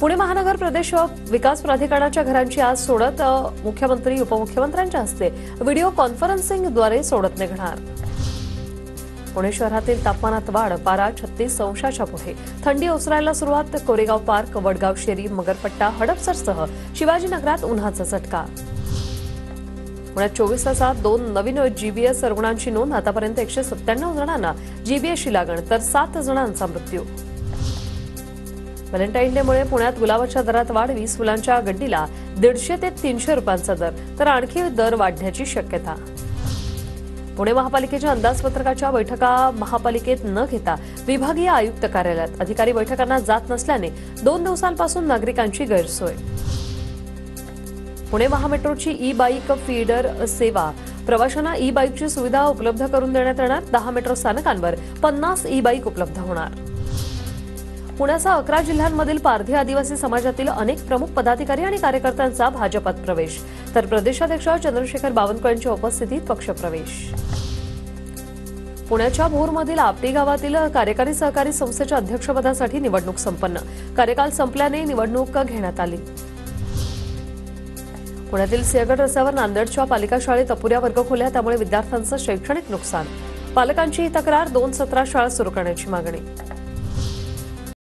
पुणे महानगर प्रदेश विकास प्राधिकरणाच्या घरांची आज सोडत मुख्यमंत्री उपमुख्यमंत्र्यांच्या हस्ते व्हिडिओ कॉन्फरन्सिंगद्वारे सोडत निघणार। पुणे शहरातील तापमानात वाढ, पारा 36 अंशाच्या पुढे। थंडी ओसरायला सुरुवात। कोरेगाव पार्क, वडगाव शेरी, मगरपट्टा, हडपसरसह शिवाजीनगरात उन्हाचा चटका। पुण्यात 24 तासात 2 नवीन जीबीएस रुग्णांची नोंद। आतापर्यंत 197 जणांना जीबीएसची लागण तर 7 जणांचा मृत्यू। व्हॅलेंटाईन डेमुळे पुण्यात गुलाबाच्या दरात वाढ। 20 फुलांच्या गड्डीला 150 ते 300 रुपयांचा दर, तर आणखी दर वाढण्याची शक्यता। पुणे महापालिकेच्या अंदाजपत्रकाच्या बैठका महापालिकेत न घेता विभागीय आयुक्त कार्यालयात। अधिकारी बैठकांना जात नसल्याने 2 दिवसांपासून नागरिकांची गैरसोय। पुणे महामेट्रोची ई-बाईक फीडर सेवा। प्रवाशांना ई-बाईकची सुविधा उपलब्ध करून देण्यात येणार। 10 मेट्रो स्थानकांवर 50 ई-बाईक उपलब्ध होणार। पुण्याचा 11 जिल्ह्यांमधील पारधी आदिवासी समाजातील अनेक प्रमुख पदाधिकारी आणि कार्यकर्त्यांचा भाजपात प्रवेश, तर प्रदेशाध्यक्ष चंद्रशेखर बावनकुळे यांच्या उपस्थितीत पक्षप्रवेश। पुण्याच्या भोरमधील आपटी गावातील कार्यकारी सहकारी संस्थेच्या अध्यक्षपदासाठी निवडणूक संपन्न। कार्यकाल संपल्याने निवडणूक घेण्यात आली। पुण्यातील सिंहगड रस्त्यावर नांदेडच्या पालिका शाळेत अपुऱ्या वर्गखोल्या, त्यामुळे विद्यार्थ्यांचं शैक्षणिक नुकसान। पालकांची तक्रार, 2 सत्रात शाळा सुरू करण्याची मागणी।